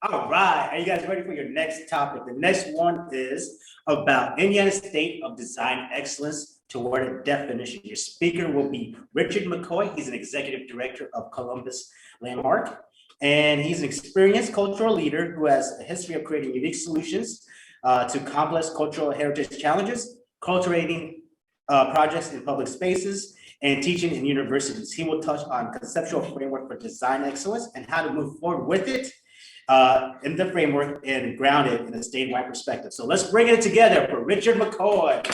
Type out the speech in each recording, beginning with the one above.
All right, are you guys ready for your next topic? The next one is about Indiana's state of design excellence toward a definition. Your speaker will be Richard McCoy. He's an executive director of Columbus Landmark, and he's an experienced cultural leader who has a history of creating unique solutions to complex cultural heritage challenges, cultivating projects in public spaces, and teaching in universities. He will touch on conceptual framework for design excellence and how to move forward with it in the framework and ground it in a statewide perspective. So let's bring it together for Richard McCoy.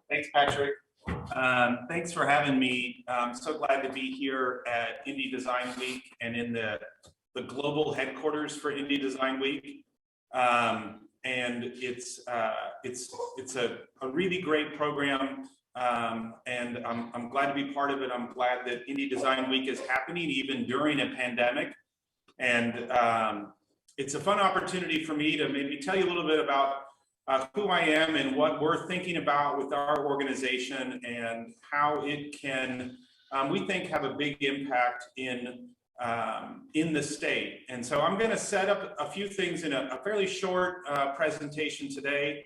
Thanks, Patrick. Thanks for having me. I'm so glad to be here at Indy Design Week and in the global headquarters for Indy Design Week. And it's a really great program. And I'm glad to be part of it. I'm glad that Indy Design Week is happening even during a pandemic. And it's a fun opportunity for me to maybe tell you a little bit about who I am and what we're thinking about with our organization and how it can, we think, have a big impact in the state. And so I'm going to set up a few things in a fairly short presentation today.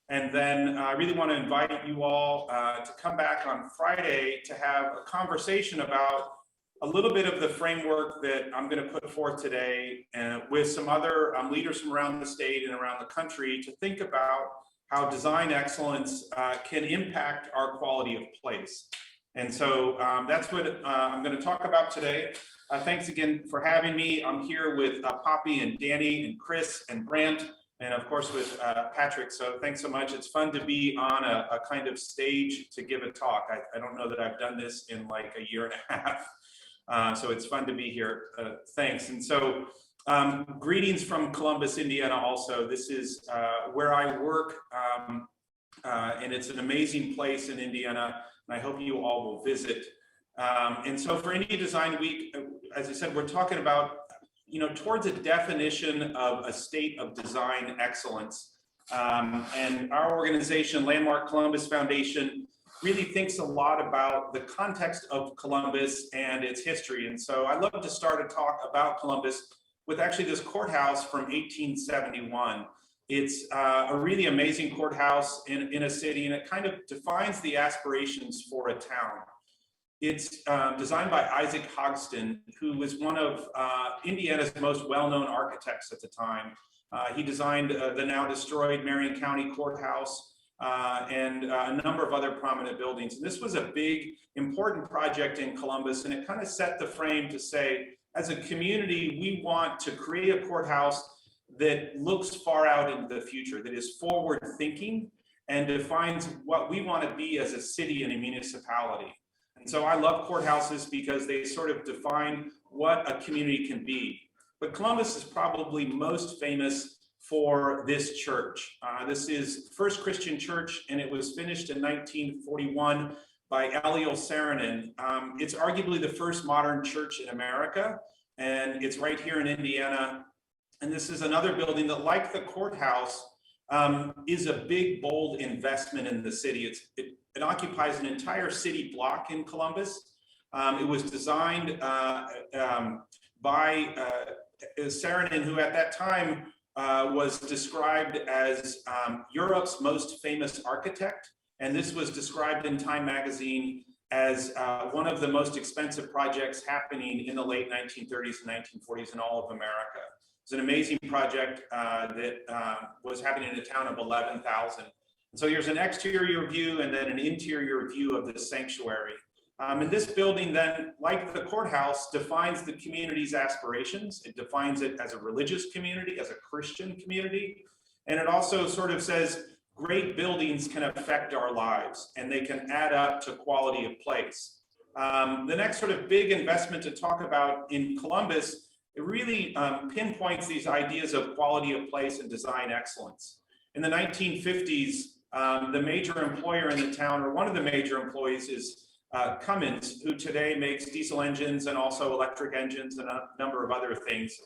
And then I really want to invite you all to come back on Friday to have a conversation about a little bit of the framework that I'm going to put forth today with some other leaders from around the state and around the country to think about how design excellence can impact our quality of place. And so that's what I'm going to talk about today. Thanks again for having me. I'm here with Poppy and Danny and Chris and Brant, and of course with Patrick. So thanks so much. It's fun to be on a kind of stage to give a talk. I don't know that I've done this in like a year and a half. So it's fun to be here. Thanks. And so greetings from Columbus, Indiana also. This is where I work, and it's an amazing place in Indiana, and I hope you all will visit. And so for Indy Design Week, as I said, we're talking about, towards a definition of a state of design excellence. And our organization, Landmark Columbus Foundation, really thinks a lot about the context of Columbus and its history. And so I'd love to start a talk about Columbus with actually this courthouse from 1871. It's a really amazing courthouse in a city, and it kind of defines the aspirations for a town. It's designed by Isaac Hogston, who was one of Indiana's most well-known architects at the time. He designed the now destroyed Marion County Courthouse, and a number of other prominent buildings. And this was a big, important project in Columbus, and it kind of set the frame to say, as a community, we want to create a courthouse that looks far out into the future, that is forward thinking and defines what we want to be as a city and a municipality. And so I love courthouses because they sort of define what a community can be. But Columbus is probably most famous for this church. This is First Christian Church, and it was finished in 1941 by Eliel Saarinen. It's arguably the first modern church in America, and it's right here in Indiana. And this is another building that, like the courthouse, is a big, bold investment in the city. It occupies an entire city block in Columbus. It was designed by Saarinen, who at that time was described as Europe's most famous architect. And this was described in Time magazine as one of the most expensive projects happening in the late 1930s and 1940s in all of America. It's an amazing project that was happening in a town of 11,000. So here's an exterior view and then an interior view of the sanctuary. And this building then, like the courthouse, defines the community's aspirations. It defines it as a religious community, as a Christian community. And it also sort of says great buildings can affect our lives and they can add up to quality of place. The next sort of big investment to talk about in Columbus, it really pinpoints these ideas of quality of place and design excellence. In the 1950s, the major employer in the town, or one of the major employees, is Cummins, who today makes diesel engines and also electric engines and a number of other things.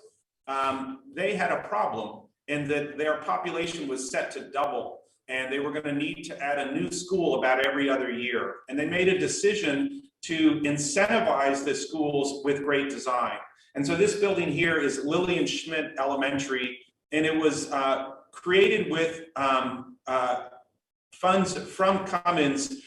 They had a problem in that their population was set to double, and they were going to need to add a new school about every other year. And they made a decision to incentivize the schools with great design. And so this building here is Lillian Schmidt Elementary, and it was created with funds from Cummins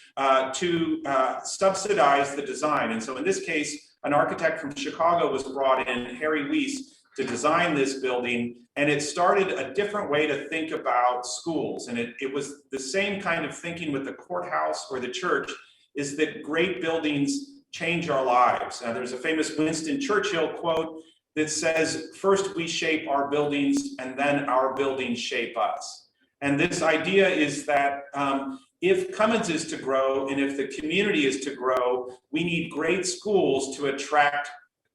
to subsidize the design. And so in this case, an architect from Chicago was brought in, Harry Weiss, to design this building, and it started a different way to think about schools. And it was the same kind of thinking with the courthouse or the church, is that great buildings change our lives. There's a famous Winston Churchill quote that says, first we shape our buildings and then our buildings shape us. And this idea is that if Cummins is to grow and if the community is to grow, we need great schools to attract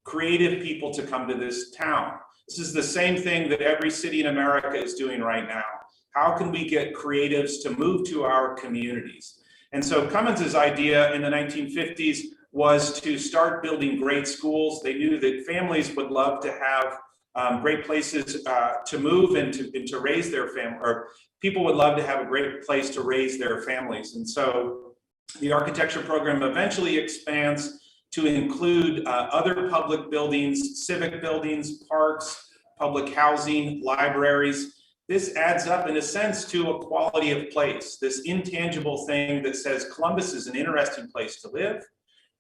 creative people to come to this town. This is the same thing that every city in America is doing right now. How can we get creatives to move to our communities? And so Cummins's idea in the 1950s was to start building great schools. They knew that families would love to have great places to move and to raise their family, or people would love to have a great place to raise their families. And so the architecture program eventually expands to include other public buildings, civic buildings, parks, public housing, libraries. This adds up in a sense to a quality of place, this intangible thing that says Columbus is an interesting place to live.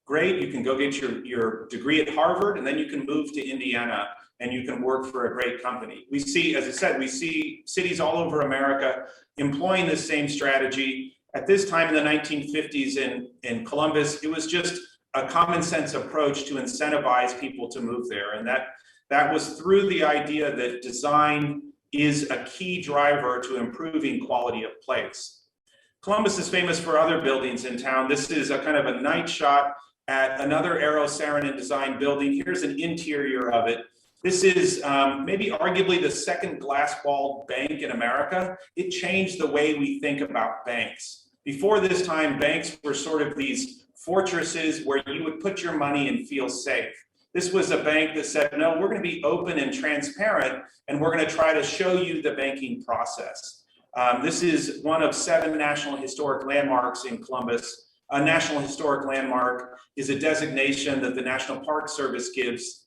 Great, you can go get your degree at Harvard, and then you can move to Indiana and you can work for a great company. We see, as I said, we see cities all over America employing this same strategy. At this time in the 1950s in Columbus, it was just a common sense approach to incentivize people to move there. And that was through the idea that design is a key driver to improving quality of place. Columbus is famous for other buildings in town. This is a kind of a night shot at another Aero Saarinen design building. Here's an interior of it. This is maybe arguably the second glass-walled bank in America. It changed the way we think about banks. Before this time, banks were sort of these fortresses where you would put your money and feel safe. This was a bank that said, no, we're going to be open and transparent, and we're going to try to show you the banking process. This is one of 7 National Historic Landmarks in Columbus. A National Historic Landmark is a designation that the National Park Service gives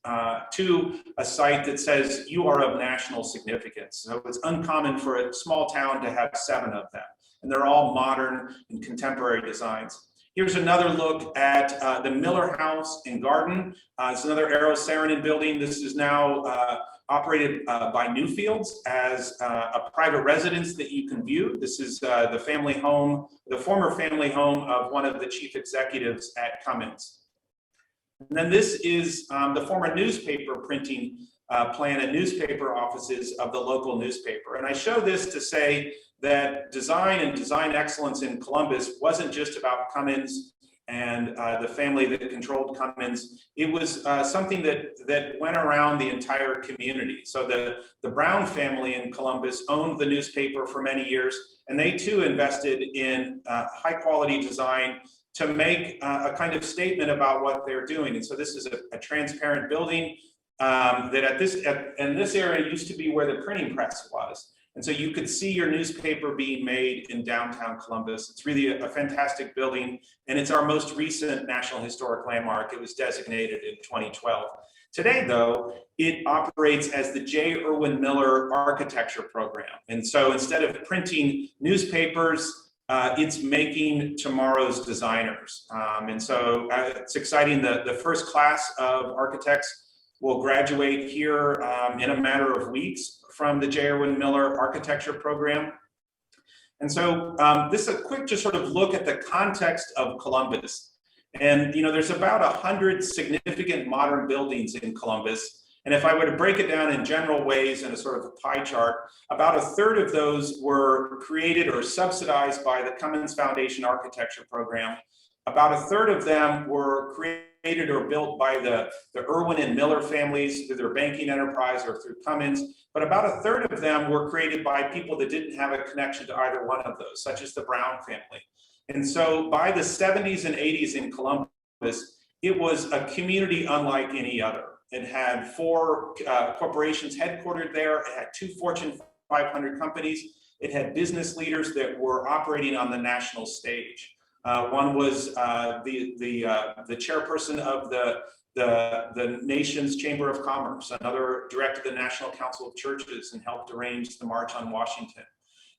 to a site that says you are of national significance. So it's uncommon for a small town to have 7 of them, and they're all modern and contemporary designs. Here's another look at the Miller House in Garden. It's another Aero Saarinen building. This is now operated by Newfields as a private residence that you can view. This is the family home, the former family home of one of the chief executives at Cummins. And then this is the former newspaper printing plant and newspaper offices of the local newspaper. And I show this to say that design and design excellence in Columbus wasn't just about Cummins and the family that controlled Cummins. It was something that went around the entire community. So the Brown family in Columbus owned the newspaper for many years, and they too invested in high quality design to make a kind of statement about what they're doing. And so this is a transparent building that in this area used to be where the printing press was. And so you could see your newspaper being made in downtown Columbus. It's really a fantastic building, and it's our most recent National Historic Landmark. It was designated in 2012. Today, though, it operates as the J. Irwin Miller Architecture Program. And so instead of printing newspapers, it's making tomorrow's designers. And so it's exciting. The first class of architects will graduate here in a matter of weeks from the J. Irwin Miller Architecture Program. And so this is a quick just sort of look at the context of Columbus. And there's about 100 significant modern buildings in Columbus. And if I were to break it down in general ways in a sort of a pie chart, about 1/3 of those were created or subsidized by the Cummins Foundation Architecture Program. About 1/3 of them were created or built by the Irwin and Miller families through their banking enterprise or through Cummins. But about 1/3 of them were created by people that didn't have a connection to either one of those, such as the Brown family. And so by the 70s and 80s in Columbus, it was a community unlike any other. It had 4 corporations headquartered there. It had 2 Fortune 500 companies. It had business leaders that were operating on the national stage. One was the chairperson of the nation's Chamber of Commerce. Another directed the National Council of Churches and helped arrange the March on Washington.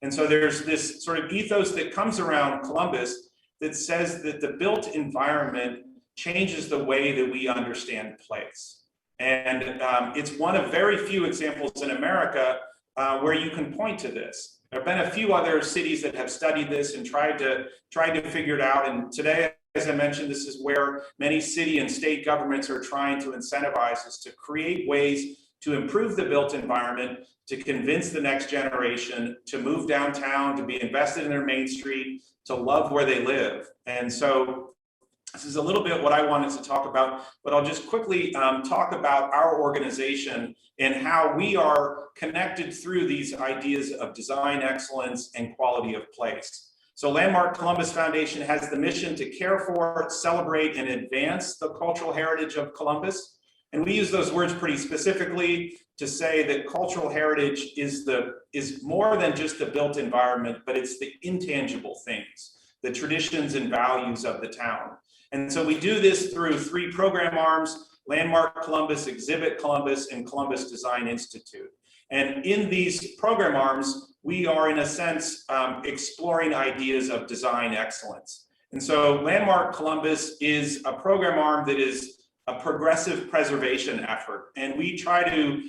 And so there's this sort of ethos that comes around Columbus that says that the built environment changes the way that we understand place. And it's one of very few examples in America where you can point to this. There have been a few other cities that have studied this and tried to figure it out. And today, as I mentioned, this is where many city and state governments are trying to incentivize us to create ways to improve the built environment, to convince the next generation to move downtown, to be invested in their main street, to love where they live. And so this is a little bit what I wanted to talk about, but I'll just quickly talk about our organization and how we are connected through these ideas of design excellence and quality of place. So Landmark Columbus Foundation has the mission to care for, celebrate, and advance the cultural heritage of Columbus. And we use those words pretty specifically to say that cultural heritage is more than just the built environment, but it's the intangible things, the traditions and values of the town. And so we do this through 3 program arms: Landmark Columbus, Exhibit Columbus, and Columbus Design Institute. And in these program arms, we are, in a sense, exploring ideas of design excellence. And so Landmark Columbus is a program arm that is a progressive preservation effort. And we try to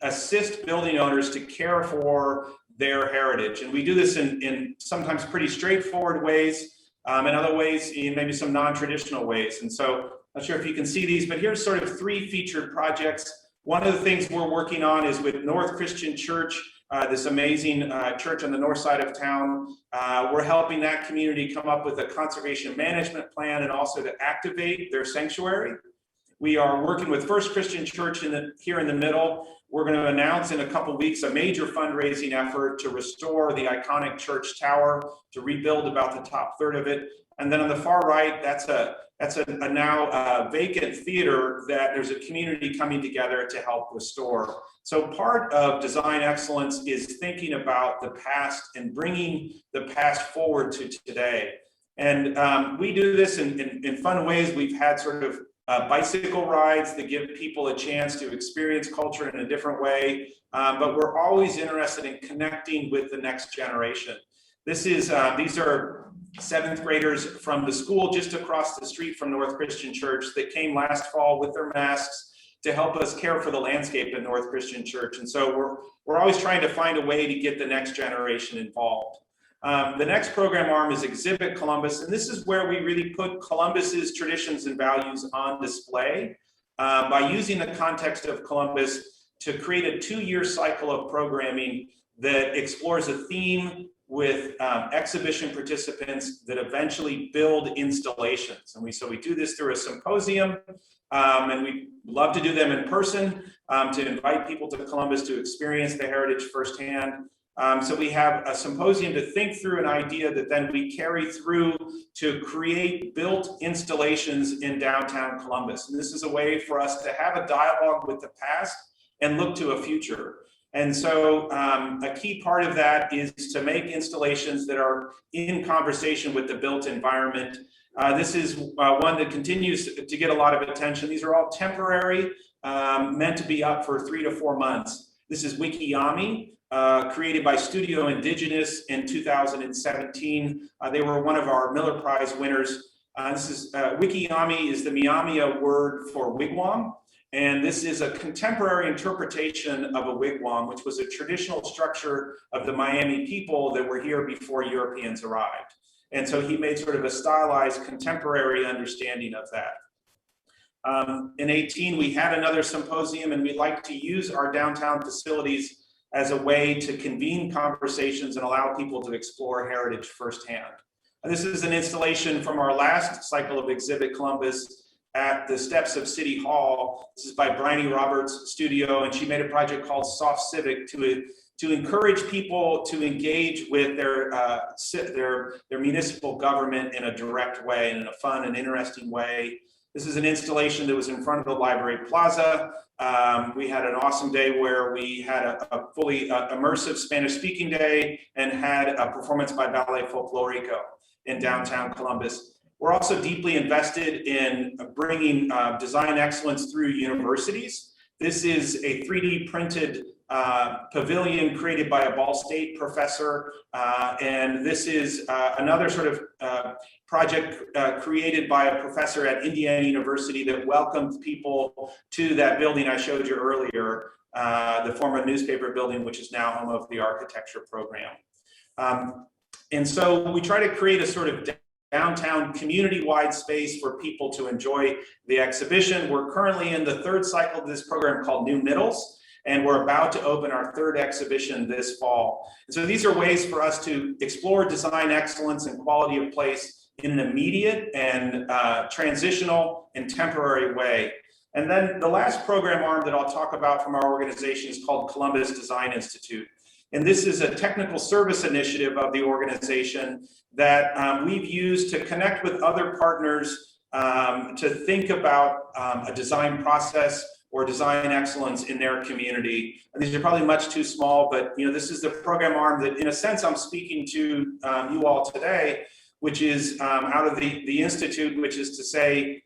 assist building owners to care for their heritage. And we do this in sometimes pretty straightforward ways, in other ways, in maybe some non-traditional ways. And so I'm not sure if you can see these, but here's sort of 3 featured projects. One of the things we're working on is with North Christian Church, this amazing church on the north side of town. We're helping that community come up with a conservation management plan and also to activate their sanctuary. We are working with First Christian Church here in the middle. We're going to announce in a couple weeks a major fundraising effort to restore the iconic church tower, to rebuild about the top third of it. And then on the far right, that's a now vacant theater that there's a community coming together to help restore. So part of design excellence is thinking about the past and bringing the past forward to today. And we do this in fun ways. We've had sort of bicycle rides that give people a chance to experience culture in a different way. But we're always interested in connecting with the next generation. These are 7th graders from the school just across the street from North Christian Church that came last fall with their masks to help us care for the landscape at North Christian Church. And so we're always trying to find a way to get the next generation involved. The next program arm is Exhibit Columbus, and this is where we really put Columbus's traditions and values on display by using the context of Columbus to create a 2-year cycle of programming that explores a theme with exhibition participants that eventually build installations. And so we do this through a symposium, and we love to do them in person to invite people to Columbus to experience the heritage firsthand. So we have a symposium to think through an idea that then we carry through to create built installations in downtown Columbus. And this is a way for us to have a dialogue with the past and look to a future. And so a key part of that is to make installations that are in conversation with the built environment. This is one that continues to get a lot of attention. These are all temporary, meant to be up for 3 to 4 months. This is Wikiyami, created by Studio Indigenous in 2017. They were one of our Miller Prize winners. Wikiyami is the Miamia word for wigwam. And this is a contemporary interpretation of a wigwam, which was a traditional structure of the Miami people that were here before Europeans arrived. And so he made sort of a stylized contemporary understanding of that. In 2018, we had another symposium, and we like to use our downtown facilities as a way to convene conversations and allow people to explore heritage firsthand. And this is an installation from our last cycle of Exhibit Columbus at the steps of City Hall. This is by Bryony Roberts' studio, and she made a project called Soft Civic to encourage people to engage with their municipal government in a direct way and in a fun and interesting way. This is an installation that was in front of the Library Plaza. We had an awesome day where we had a fully immersive Spanish speaking day and had a performance by Ballet Folklorico. in downtown Columbus. We're also deeply invested in bringing design excellence through universities. This is a 3D printed pavilion created by a Ball State professor, and this is another sort of project created by a professor at Indiana University that welcomes people to that building I showed you earlier, the former newspaper building, which is now home of the architecture program. And so we try to create a sort of downtown community-wide space for people to enjoy the exhibition. We're currently in the third cycle of this program called New Middles, and we're about to open our third exhibition this fall. And so these are ways for us to explore design excellence and quality of place in an immediate and transitional and temporary way. And then the last program arm that I'll talk about from our organization is called Columbus Design Institute. And this is a technical service initiative of the organization that we've used to connect with other partners to think about a design process or design excellence in their community. And these are probably much too small, but this is the program arm that, in a sense, I'm speaking to you all today, which is out of the Institute, which is to say,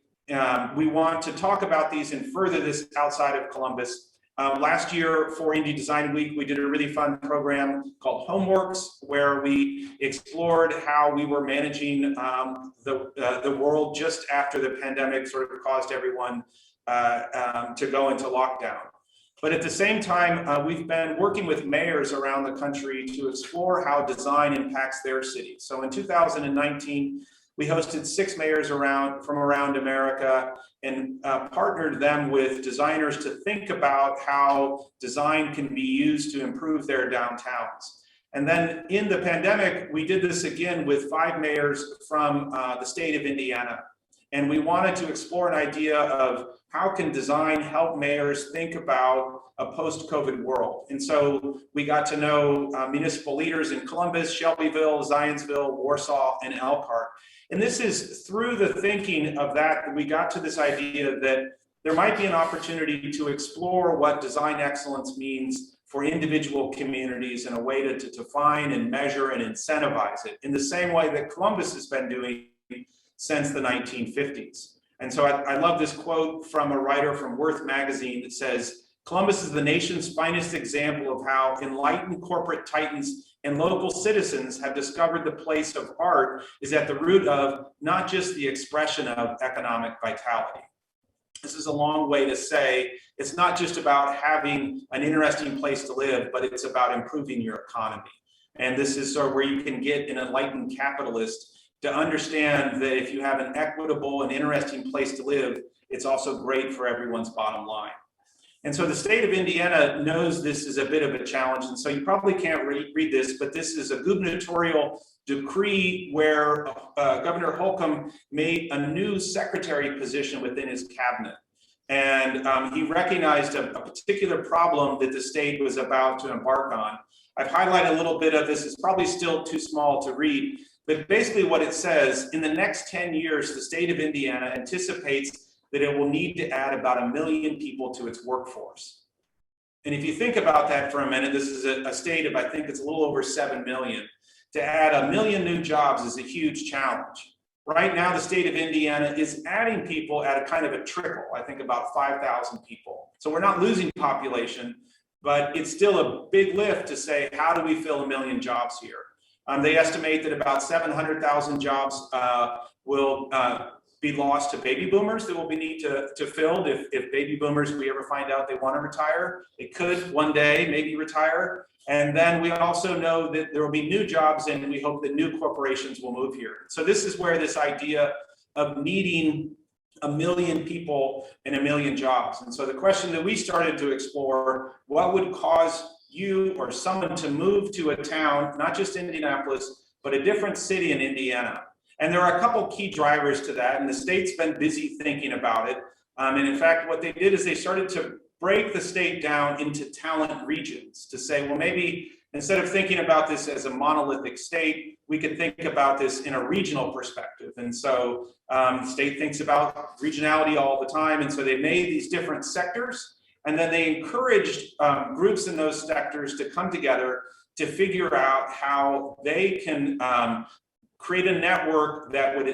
we want to talk about these and further this outside of Columbus. Last year for Indy Design Week, we did a really fun program called Homeworks, where we explored how we were managing the world just after the pandemic sort of caused everyone to go into lockdown. But at the same time, we've been working with mayors around the country to explore how design impacts their cities. So in 2019, we hosted 6 mayors from around America and partnered them with designers to think about how design can be used to improve their downtowns. And then in the pandemic, we did this again with 5 mayors from the state of Indiana. And we wanted to explore an idea of how can design help mayors think about a post-COVID world. And so we got to know municipal leaders in Columbus, Shelbyville, Zionsville, Warsaw, and Elkhart. And this is through the thinking of that we got to this idea that there might be an opportunity to explore what design excellence means for individual communities in a way to define and measure and incentivize it in the same way that Columbus has been doing since the 1950s. And so I love this quote from a writer from Worth magazine that says, "Columbus is the nation's finest example of how enlightened corporate titans and local citizens have discovered the place of art is at the root of not just the expression of economic vitality." This is a long way to say it's not just about having an interesting place to live, but it's about improving your economy. And this is sort of where you can get an enlightened capitalist to understand that if you have an equitable and interesting place to live, it's also great for everyone's bottom line. And so the state of Indiana knows this is a bit of a challenge. And so you probably can't read this, but this is a gubernatorial decree where Governor Holcomb made a new secretary position within his cabinet. And he recognized a particular problem that the state was about to embark on. I've highlighted a little bit of this. It's probably still too small to read, but basically what it says, in the next 10 years, the state of Indiana anticipates that it will need to add about 1 million people to its workforce. And if you think about that for a minute, this is a state of, I think it's a little over 7 million. To add 1 million new jobs is a huge challenge. Right now, the state of Indiana is adding people at a kind of a trickle, I think about 5,000 people. So we're not losing population, but it's still a big lift to say, how do we fill 1 million jobs here? They estimate that about 700,000 jobs will be lost to baby boomers that will be need to fill if baby boomers, we ever find out they want to retire. They could one day maybe retire. And then we also know that there will be new jobs and we hope that new corporations will move here. So this is where this idea of needing 1 million people and 1 million jobs. And so the question that we started to explore, what would cause you or someone to move to a town, not just Indianapolis, but a different city in Indiana? And there are a couple key drivers to that, and the state's been busy thinking about it. And in fact, what they did is they started to break the state down into talent regions to say, well, maybe instead of thinking about this as a monolithic state, we could think about this in a regional perspective. And so the state thinks about regionality all the time. And so they made these different sectors, and then they encouraged groups in those sectors to come together to figure out how they can create a network that would,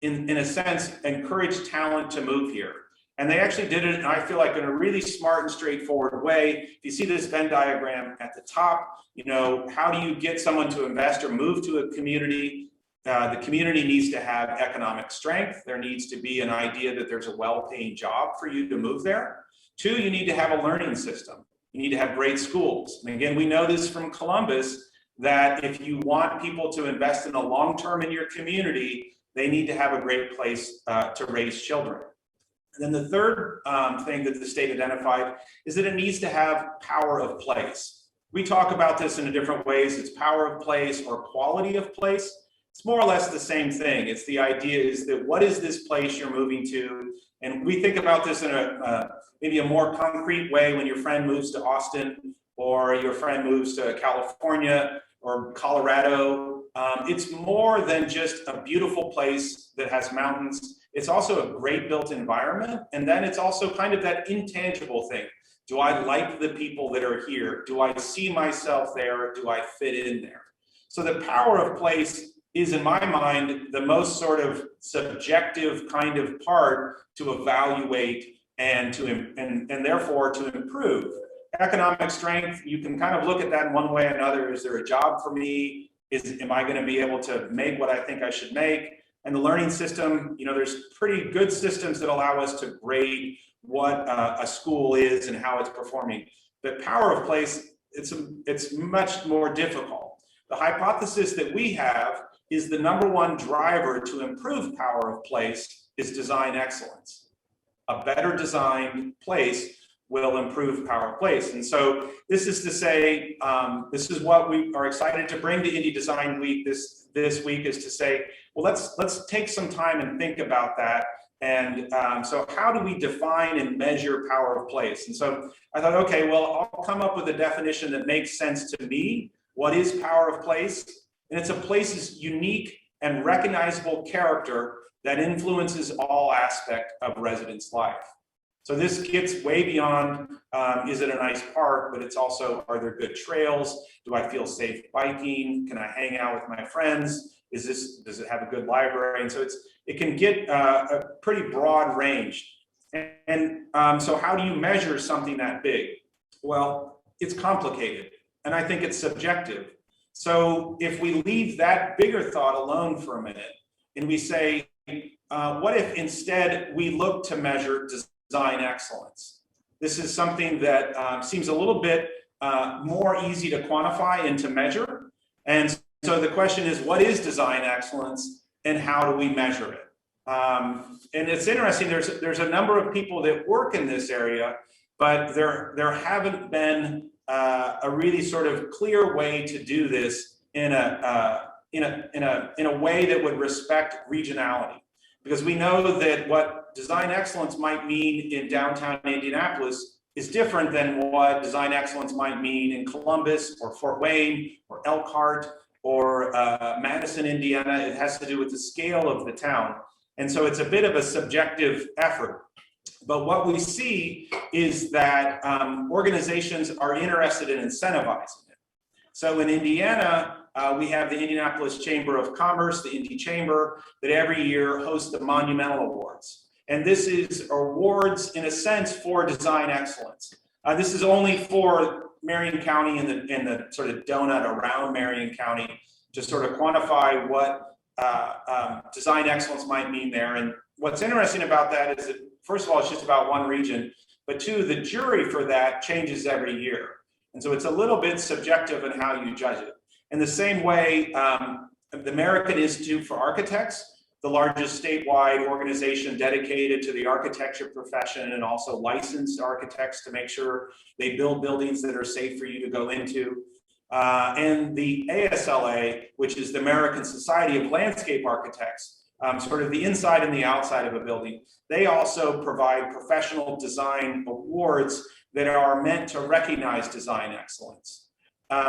in a sense, encourage talent to move here. And they actually did it, I feel like, in a really smart and straightforward way. If you see this Venn diagram at the top, you know, how do you get someone to invest or move to a community? The community needs to have economic strength. There needs to be an idea that there's a well-paying job for you to move there. Two, you need to have a learning system. You need to have great schools. And again, we know this from Columbus, that if you want people to invest in the long term in your community, they need to have a great place to raise children. And then the third thing that the state identified is that it needs to have power of place. We talk about this in different ways. It's power of place or quality of place. It's more or less the same thing. It's the idea is that what is this place you're moving to? And we think about this in maybe a more concrete way when your friend moves to Austin or your friend moves to California or Colorado. It's more than just a beautiful place that has mountains. It's also a great built environment. And then it's also kind of that intangible thing. Do I like the people that are here? Do I see myself there? Do I fit in there? So the power of place is, in my mind, the most sort of subjective kind of part to evaluate and therefore to improve. Economic strength, you can kind of look at that in one way or another. Is there a job for me? Am I going to be able to make what I think I should make? And the learning system, you know, there's pretty good systems that allow us to grade what a school is and how it's performing. But power of place, it's much more difficult. The hypothesis that we have is the number one driver to improve power of place is design excellence. A better designed place will improve power of place. And so this is to say, this is what we are excited to bring to Indy Design Week this week, is to say, well, let's take some time and think about that. And so how do we define and measure power of place? And so I thought, okay, well, I'll come up with a definition that makes sense to me. What is power of place? And it's a place's unique and recognizable character that influences all aspects of residents' life. So this gets way beyond, is it a nice park, but it's also, are there good trails? Do I feel safe biking? Can I hang out with my friends? Does it have a good library? And so it can get a pretty broad range. And so how do you measure something that big? Well, it's complicated, and I think it's subjective. So if we leave that bigger thought alone for a minute, and we say, what if instead we look to measure design excellence? This is something that seems a little bit more easy to quantify and to measure. And so the question is, what is design excellence and how do we measure it? And it's interesting, there's a number of people that work in this area, but there haven't been a really sort of clear way to do this in a way that would respect regionality. Because we know that what design excellence might mean in downtown Indianapolis is different than what design excellence might mean in Columbus or Fort Wayne or Elkhart or Madison, Indiana. It has to do with the scale of the town. And so it's a bit of a subjective effort. But what we see is that organizations are interested in incentivizing it. So in Indiana, we have the Indianapolis Chamber of Commerce, the Indy Chamber, that every year hosts the Monumental Awards. And this is awards, in a sense, for design excellence. This is only for Marion County and the sort of donut around Marion County to sort of quantify what design excellence might mean there. And what's interesting about that is that, first of all, it's just about one region, but two, the jury for that changes every year. And so it's a little bit subjective in how you judge it. In the same way, the American Institute for Architects, the largest statewide organization dedicated to the architecture profession and also licensed architects to make sure they build buildings that are safe for you to go into. And the ASLA, which is the American Society of Landscape Architects, sort of the inside and the outside of a building. They also provide professional design awards that are meant to recognize design excellence.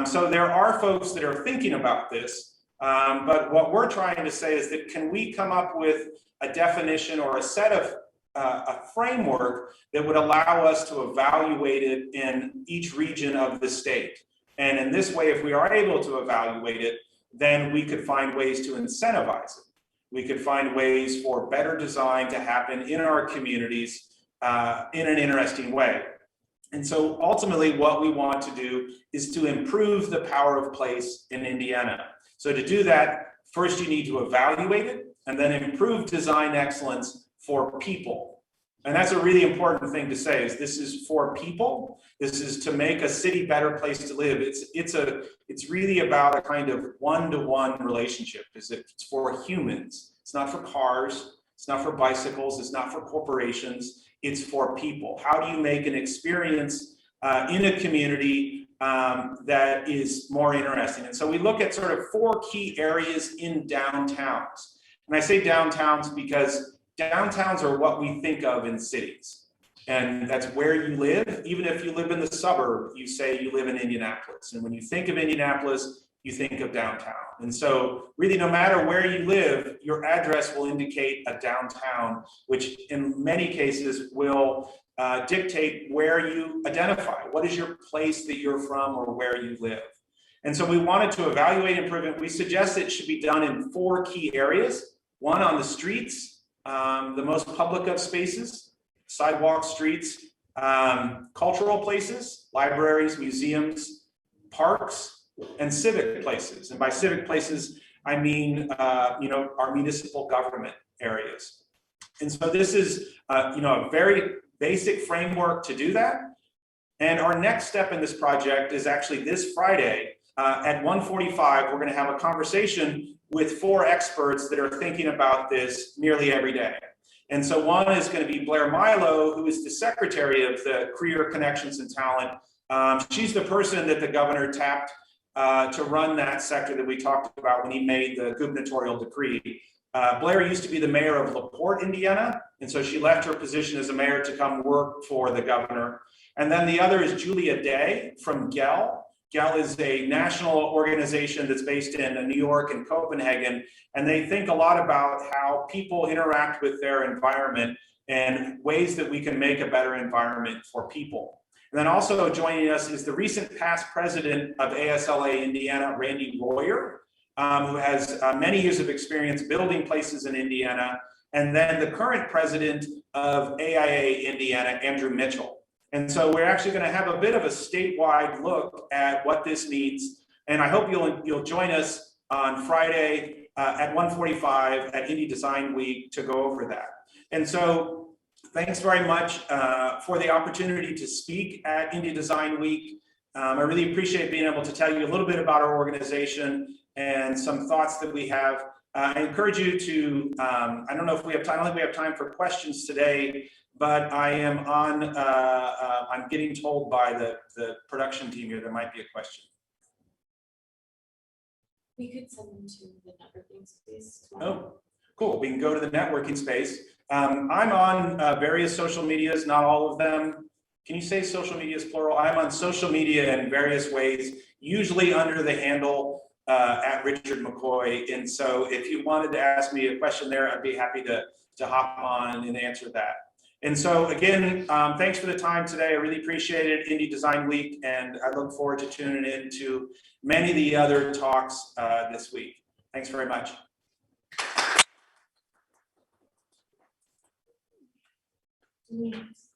So there are folks that are thinking about this, but what we're trying to say is that can we come up with a definition or a set of a framework that would allow us to evaluate it in each region of the state? And in this way, if we are able to evaluate it, then we could find ways to incentivize it. We could find ways for better design to happen in our communities in an interesting way. And so ultimately what we want to do is to improve the power of place in Indiana. So to do that, first you need to evaluate it and then improve design excellence for people. And that's a really important thing to say, is this is for people. This is to make a city better place to live. It's really about a kind of one-to-one relationship. It's for humans. It's not for cars. It's not for bicycles. It's not for corporations. It's for people. How do you make an experience in a community that is more interesting? And so we look at sort of 4 key areas in downtowns. And I say downtowns because downtowns are what we think of in cities. And that's where you live. Even if you live in the suburb, you say you live in Indianapolis. And when you think of Indianapolis, you think of downtown. And so really, no matter where you live, your address will indicate a downtown, which in many cases will dictate where you identify. What is your place that you're from or where you live? And so we wanted to evaluate improvement. We suggest it should be done in 4 key areas. 1, on the streets, the most public of spaces, sidewalks, streets, cultural places, libraries, museums, parks, and civic places. And by civic places, I mean, our municipal government areas. And so this is, a very basic framework to do that. And our next step in this project is actually this Friday at 1:45, we're going to have a conversation with 4 experts that are thinking about this nearly every day. And so one is going to be Blair Milo, who is the secretary of the Career Connections and Talent. She's the person that the governor tapped to run that sector that we talked about when he made the gubernatorial decree. Blair used to be the mayor of LaPorte, Indiana, and so she left her position as a mayor to come work for the governor. And then the other is Julia Day from GEL. GEL is a national organization that's based in New York and Copenhagen, and they think a lot about how people interact with their environment and ways that we can make a better environment for people. And then also joining us is the recent past president of ASLA Indiana, Randy Royer, who has many years of experience building places in Indiana, and then the current president of AIA Indiana, Andrew Mitchell. And so we're actually going to have a bit of a statewide look at what this means. And I hope you'll join us on Friday at 1:45 at Indy Design Week to go over that. And so thanks very much for the opportunity to speak at Indy Design Week. I really appreciate being able to tell you a little bit about our organization and some thoughts that we have. I encourage you to, I don't know if we have time, I don't think we have time for questions today, but I am on, I'm getting told by the production team here, there might be a question. We could send them to the networking space. Oh, cool, we can go to the networking space. I'm on various social medias, not all of them. Can you say social media is plural? I'm on social media in various ways, usually under the handle at Richard McCoy. And so if you wanted to ask me a question there, I'd be happy to hop on and answer that. And so again, thanks for the time today. I really appreciate it, Indy Design Week, and I look forward to tuning in to many of the other talks this week. Thanks very much. Yes.